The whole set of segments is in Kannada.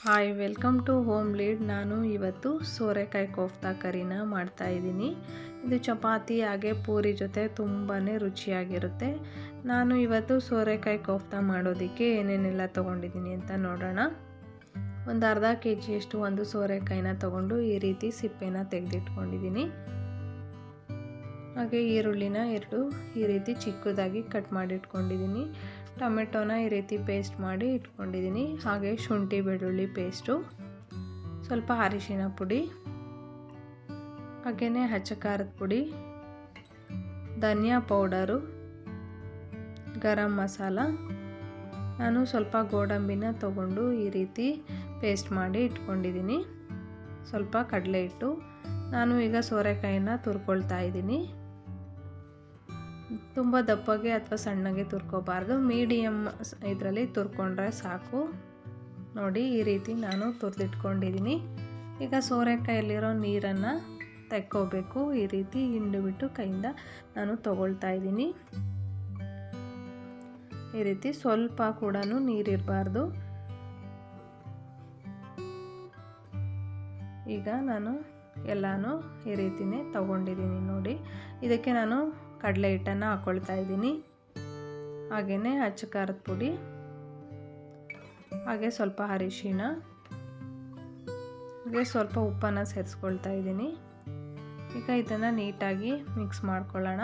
Hi, welcome to home lead. ನಾನು ಇವತ್ತು ಸೋರೆಕಾಯಿ ಕೋಫ್ತಾ ಕರಿನ ಮಾಡ್ತಾಯಿದ್ದೀನಿ. ಇದು ಚಪಾತಿ ಹಾಗೆ ಪೂರಿ ಜೊತೆ ತುಂಬಾ ರುಚಿಯಾಗಿರುತ್ತೆ. ನಾನು ಇವತ್ತು ಸೋರೆಕಾಯಿ ಕೋಫ್ತಾ ಮಾಡೋದಕ್ಕೆ ಏನೇನೆಲ್ಲ ತೊಗೊಂಡಿದ್ದೀನಿ ಅಂತ ನೋಡೋಣ. ಒಂದು ಅರ್ಧ ಕೆಜಿಯಷ್ಟು ಒಂದು ಸೋರೆಕಾಯಿನ ತೊಗೊಂಡು ಈ ರೀತಿ ಸಿಪ್ಪೆನ ತೆಗೆದಿಟ್ಕೊಂಡಿದ್ದೀನಿ. ಹಾಗೆ ಈರುಳ್ಳಿನ ಈ ರೀತಿ ಚಿಕ್ಕದಾಗಿ ಕಟ್ ಮಾಡಿ ಇಟ್ಕೊಂಡಿದ್ದೀನಿ. ಟೊಮೆಟೊನ ಈ ರೀತಿ ಪೇಸ್ಟ್ ಮಾಡಿ ಇಟ್ಕೊಂಡಿದ್ದೀನಿ. ಹಾಗೆ ಶುಂಠಿ ಬೆಳ್ಳುಳ್ಳಿ ಪೇಸ್ಟು, ಸ್ವಲ್ಪ ಅರಿಶಿನ ಪುಡಿ, ಹಾಗೆಯೇ ಹಚ್ಚ ಖಾರದ ಪುಡಿ, ಧನಿಯಾ ಪೌಡರು, ಗರಂ ಮಸಾಲ. ನಾನು ಸ್ವಲ್ಪ ಗೋಡಂಬಿನ ತಗೊಂಡು ಈ ರೀತಿ ಪೇಸ್ಟ್ ಮಾಡಿ ಇಟ್ಕೊಂಡಿದ್ದೀನಿ. ಸ್ವಲ್ಪ ಕಡಲೆ ಹಿಟ್ಟು. ನಾನು ಈಗ ಸೋರೆಕಾಯಿನ ತುರ್ಕೊಳ್ತಾ ಇದ್ದೀನಿ. ತುಂಬ ದಪ್ಪಗೆ ಅಥವಾ ಸಣ್ಣಗೆ ತುರ್ಕೋಬಾರ್ದು, ಮೀಡಿಯಮ್ ಇದರಲ್ಲಿ ತುರ್ಕೊಂಡ್ರೆ ಸಾಕು. ನೋಡಿ, ಈ ರೀತಿ ನಾನು ತುರಿದಿಟ್ಕೊಂಡಿದ್ದೀನಿ. ಈಗ ಸೋರೆಕಾಯಲ್ಲಿರೋ ನೀರನ್ನು ತೆಕ್ಕೋಬೇಕು. ಈ ರೀತಿ ಹಿಂಡಿಬಿಟ್ಟು ಕೈಯಿಂದ ನಾನು ತಗೊಳ್ತಾ ಇದ್ದೀನಿ. ಈ ರೀತಿ ಸ್ವಲ್ಪ ಕೂಡ ನೀರಿರಬಾರ್ದು. ಈಗ ನಾನು ಎಲ್ಲನೂ ಈ ರೀತಿನೇ ತಗೊಂಡಿದ್ದೀನಿ. ನೋಡಿ, ಇದಕ್ಕೆ ನಾನು ಕಡಲೆ ಹಿಟ್ಟನ್ನು ಹಾಕ್ಕೊಳ್ತಾ ಇದ್ದೀನಿ. ಹಾಗೆಯೇ ಹಚ್ಚ ಖಾರದ ಪುಡಿ, ಹಾಗೆ ಸ್ವಲ್ಪ ಅರಿಶಿಣ, ಹಾಗೆ ಸ್ವಲ್ಪ ಉಪ್ಪನ್ನು ಸೇರಿಸ್ಕೊಳ್ತಾ ಇದ್ದೀನಿ. ಈಗ ಇದನ್ನು ನೀಟಾಗಿ ಮಿಕ್ಸ್ ಮಾಡ್ಕೊಳ್ಳೋಣ.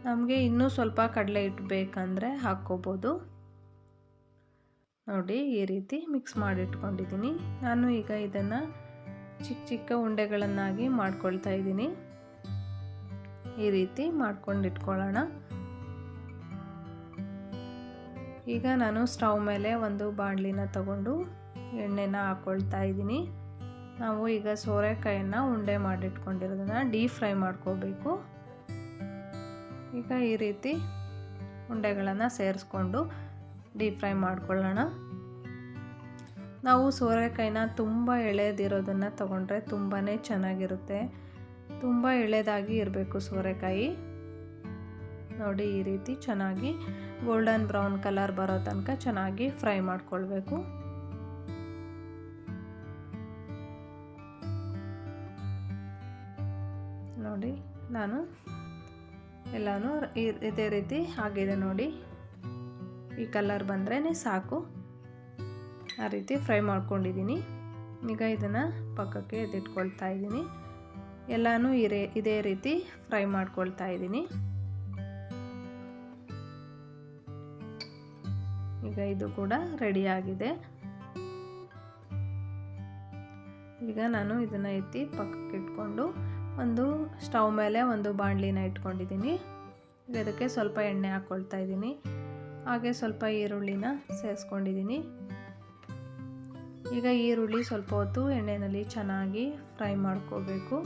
ನಮಗೆ ಇನ್ನೂ ಸ್ವಲ್ಪ ಕಡಲೆ ಹಿಟ್ಟು ಬೇಕಂದರೆ ಹಾಕ್ಕೋಬೋದು. ನೋಡಿ, ಈ ರೀತಿ ಮಿಕ್ಸ್ ಮಾಡಿಟ್ಕೊಂಡಿದ್ದೀನಿ. ನಾನು ಈಗ ಇದನ್ನು ಚಿಕ್ಕ ಚಿಕ್ಕ ಉಂಡೆಗಳನ್ನಾಗಿ ಮಾಡ್ಕೊಳ್ತಾ ಇದ್ದೀನಿ. ಈ ರೀತಿ ಮಾಡ್ಕೊಂಡು ಇಟ್ಕೊಳ್ಳೋಣ. ಈಗ ನಾನು ಸ್ಟವ್ ಮೇಲೆ ಒಂದು ಬಾಣಲಿನ ತಗೊಂಡು ಎಣ್ಣೆನ ಹಾಕ್ಕೊಳ್ತಾ ಇದ್ದೀನಿ. ನಾವು ಈಗ ಸೋರೆಕಾಯನ್ನು ಉಂಡೆ ಮಾಡಿಟ್ಕೊಂಡಿರೋದನ್ನು ಡೀಪ್ ಫ್ರೈ ಮಾಡ್ಕೋಬೇಕು. ಈಗ ಈ ರೀತಿ ಉಂಡೆಗಳನ್ನು ಸೇರಿಸ್ಕೊಂಡು ಡೀಪ್ ಫ್ರೈ ಮಾಡ್ಕೊಳ್ಳೋಣ. ನಾವು ಸೋರೆಕಾಯಿನ ತುಂಬ ಎಳೆದಿರೋದನ್ನು ತಗೊಂಡ್ರೆ ತುಂಬಾ ಚೆನ್ನಾಗಿರುತ್ತೆ. ತುಂಬ ಎಳೆದಾಗಿ ಇರಬೇಕು ಸೋರೆಕಾಯಿ. ನೋಡಿ, ಈ ರೀತಿ ಚೆನ್ನಾಗಿ ಗೋಲ್ಡನ್ ಬ್ರೌನ್ ಕಲರ್ ಬರೋ ತನಕ ಚೆನ್ನಾಗಿ ಫ್ರೈ ಮಾಡ್ಕೊಳ್ಬೇಕು. ನೋಡಿ, ನಾನು ಎಲ್ಲನೂ ಇದೇ ರೀತಿ ಆಗಿದೆ. ನೋಡಿ, ಈ ಕಲರ್ ಬಂದ್ರೇ ಸಾಕು. ಆ ರೀತಿ ಫ್ರೈ ಮಾಡ್ಕೊಂಡಿದ್ದೀನಿ. ಈಗ ಇದನ್ನು ಪಕ್ಕಕ್ಕೆ ಎತ್ತಿಟ್ಕೊಳ್ತಾ ಇದ್ದೀನಿ. ಎಲ್ಲನೂ ಇದೇ ರೀತಿ ಫ್ರೈ ಮಾಡ್ಕೊಳ್ತಾ ಇದ್ದೀನಿ. ಈಗ ಇದು ಕೂಡ ರೆಡಿಯಾಗಿದೆ. ಈಗ ನಾನು ಇದನ್ನು ಎತ್ತಿ ಪಕ್ಕಕ್ಕೆ ಇಟ್ಕೊಂಡು ಒಂದು ಸ್ಟವ್ ಮೇಲೆ ಒಂದು ಬಾಣಲಿನ ಇಟ್ಕೊಂಡಿದ್ದೀನಿ. ಇದಕ್ಕೆ ಸ್ವಲ್ಪ ಎಣ್ಣೆ ಹಾಕ್ಕೊಳ್ತಾ ಇದ್ದೀನಿ. ಹಾಗೆ ಸ್ವಲ್ಪ ಈರುಳ್ಳಿನ ಸೇರಿಸ್ಕೊಂಡಿದ್ದೀನಿ. ಈಗ ಈರುಳ್ಳಿ ಸ್ವಲ್ಪ ಹೊತ್ತು ಎಣ್ಣೆಯಲ್ಲಿ ಚೆನ್ನಾಗಿ ಫ್ರೈ ಮಾಡ್ಕೋಬೇಕು.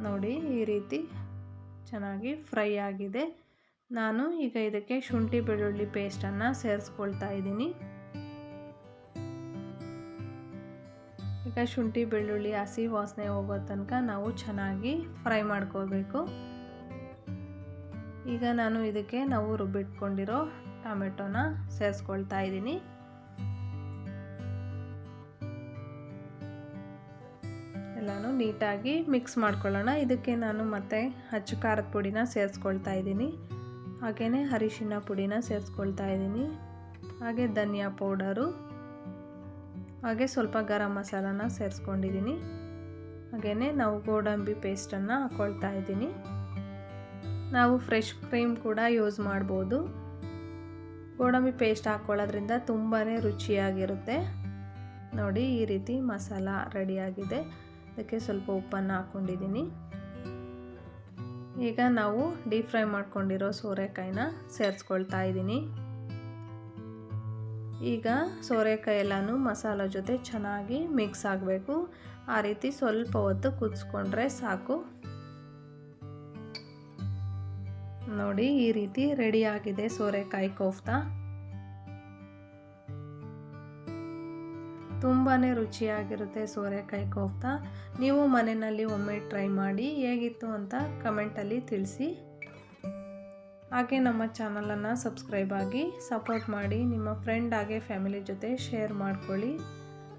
ನೋಡಿ, ಈ ರೀತಿ ಚೆನ್ನಾಗಿ ಫ್ರೈ ಆಗಿದೆ. ನಾನು ಈಗ ಇದಕ್ಕೆ ಶುಂಠಿ ಬೆಳ್ಳುಳ್ಳಿ ಪೇಸ್ಟನ್ನು ಸೇರಿಸ್ಕೊಳ್ತಾ ಇದ್ದೀನಿ. ಈಗ ಶುಂಠಿ ಬೆಳ್ಳುಳ್ಳಿ ಹಸಿ ವಾಸನೆ ಹೋಗೋ ತನಕ ನಾವು ಚೆನ್ನಾಗಿ ಫ್ರೈ ಮಾಡ್ಕೋಬೇಕು. ಈಗ ನಾನು ಇದಕ್ಕೆ ನಾವು ರುಬ್ಬಿಟ್ಕೊಂಡಿರೋ ಟೊಮೆಟೊನ ಸೇರಿಸ್ಕೊಳ್ತಾ ಇದ್ದೀನಿ. ಎಲ್ಲನೂ ನೀಟಾಗಿ ಮಿಕ್ಸ್ ಮಾಡ್ಕೊಳ್ಳೋಣ. ಇದಕ್ಕೆ ನಾನು ಮತ್ತೆ ಹಚ್ಚ ಖಾರದ ಪುಡಿನ ಸೇರಿಸ್ಕೊಳ್ತಾ ಇದ್ದೀನಿ. ಹಾಗೆಯೇ ಅರಿಶಿನ ಪುಡಿನ ಸೇರಿಸ್ಕೊಳ್ತಾ ಇದ್ದೀನಿ. ಹಾಗೆ ಧನಿಯಾ ಪೌಡರು, ಹಾಗೆ ಸ್ವಲ್ಪ ಗರಂ ಮಸಾಲಾನ ಸೇರಿಸ್ಕೊಂಡಿದ್ದೀನಿ. ಹಾಗೆಯೇ ನಾವು ಗೋಡಂಬಿ ಪೇಸ್ಟನ್ನು ಹಾಕ್ಕೊಳ್ತಾ ಇದ್ದೀನಿ. ನಾವು ಫ್ರೆಶ್ ಕ್ರೀಮ್ ಕೂಡ ಯೂಸ್ ಮಾಡ್ಬೋದು. ಗೋಡಂಬಿ ಪೇಸ್ಟ್ ಹಾಕ್ಕೊಳ್ಳೋದ್ರಿಂದ ತುಂಬಾ ರುಚಿಯಾಗಿರುತ್ತೆ. ನೋಡಿ, ಈ ರೀತಿ ಮಸಾಲ ರೆಡಿಯಾಗಿದೆ. ಅದಕ್ಕೆ ಸ್ವಲ್ಪ ಉಪ್ಪನ್ನು ಹಾಕ್ಕೊಂಡಿದ್ದೀನಿ. ಈಗ ನಾವು ಡೀಪ್ ಫ್ರೈ ಮಾಡ್ಕೊಂಡಿರೋ ಸೋರೆಕಾಯಿನ ಸೇರಿಸ್ಕೊಳ್ತಾ ಇದ್ದೀನಿ. ಈಗ ಸೋರೆಕಾಯಿ ಎಲ್ಲನೂ ಮಸಾಲ ಜೊತೆ ಚೆನ್ನಾಗಿ ಮಿಕ್ಸ್ ಆಗಬೇಕು. ಆ ರೀತಿ ಸ್ವಲ್ಪ ಹೊತ್ತು ಕುದಿಸ್ಕೊಂಡ್ರೆ ಸಾಕು. ನೋಡಿ, ಈ ರೀತಿ ರೆಡಿಯಾಗಿದೆ ಸೋರೆಕಾಯಿ ಕೋಫ್ತಾ. ತುಂಬಾ ರುಚಿಯಾಗಿರುತ್ತೆ ಸೋರೆಕಾಯಿ ಕೋಫ್ತಾ. ನೀವು ಮನೆಯಲ್ಲಿ ಒಮ್ಮೆ ಟ್ರೈ ಮಾಡಿ ಹೇಗಿತ್ತು ಅಂತ ಕಮೆಂಟಲ್ಲಿ ತಿಳಿಸಿ. ಹಾಗೆ ನಮ್ಮ ಚಾನಲನ್ನು ಸಬ್ಸ್ಕ್ರೈಬ್ ಆಗಿ ಸಪೋರ್ಟ್ ಮಾಡಿ, ನಿಮ್ಮ ಫ್ರೆಂಡ್ ಹಾಗೆ ಫ್ಯಾಮಿಲಿ ಜೊತೆ ಶೇರ್ ಮಾಡ್ಕೊಳ್ಳಿ.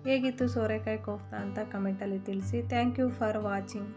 ಹೇಗಿತ್ತು ಸೋರೆಕಾಯಿ ಕೋಫ್ತಾ ಅಂತ ಕಮೆಂಟಲ್ಲಿ ತಿಳಿಸಿ. Thank you for watching.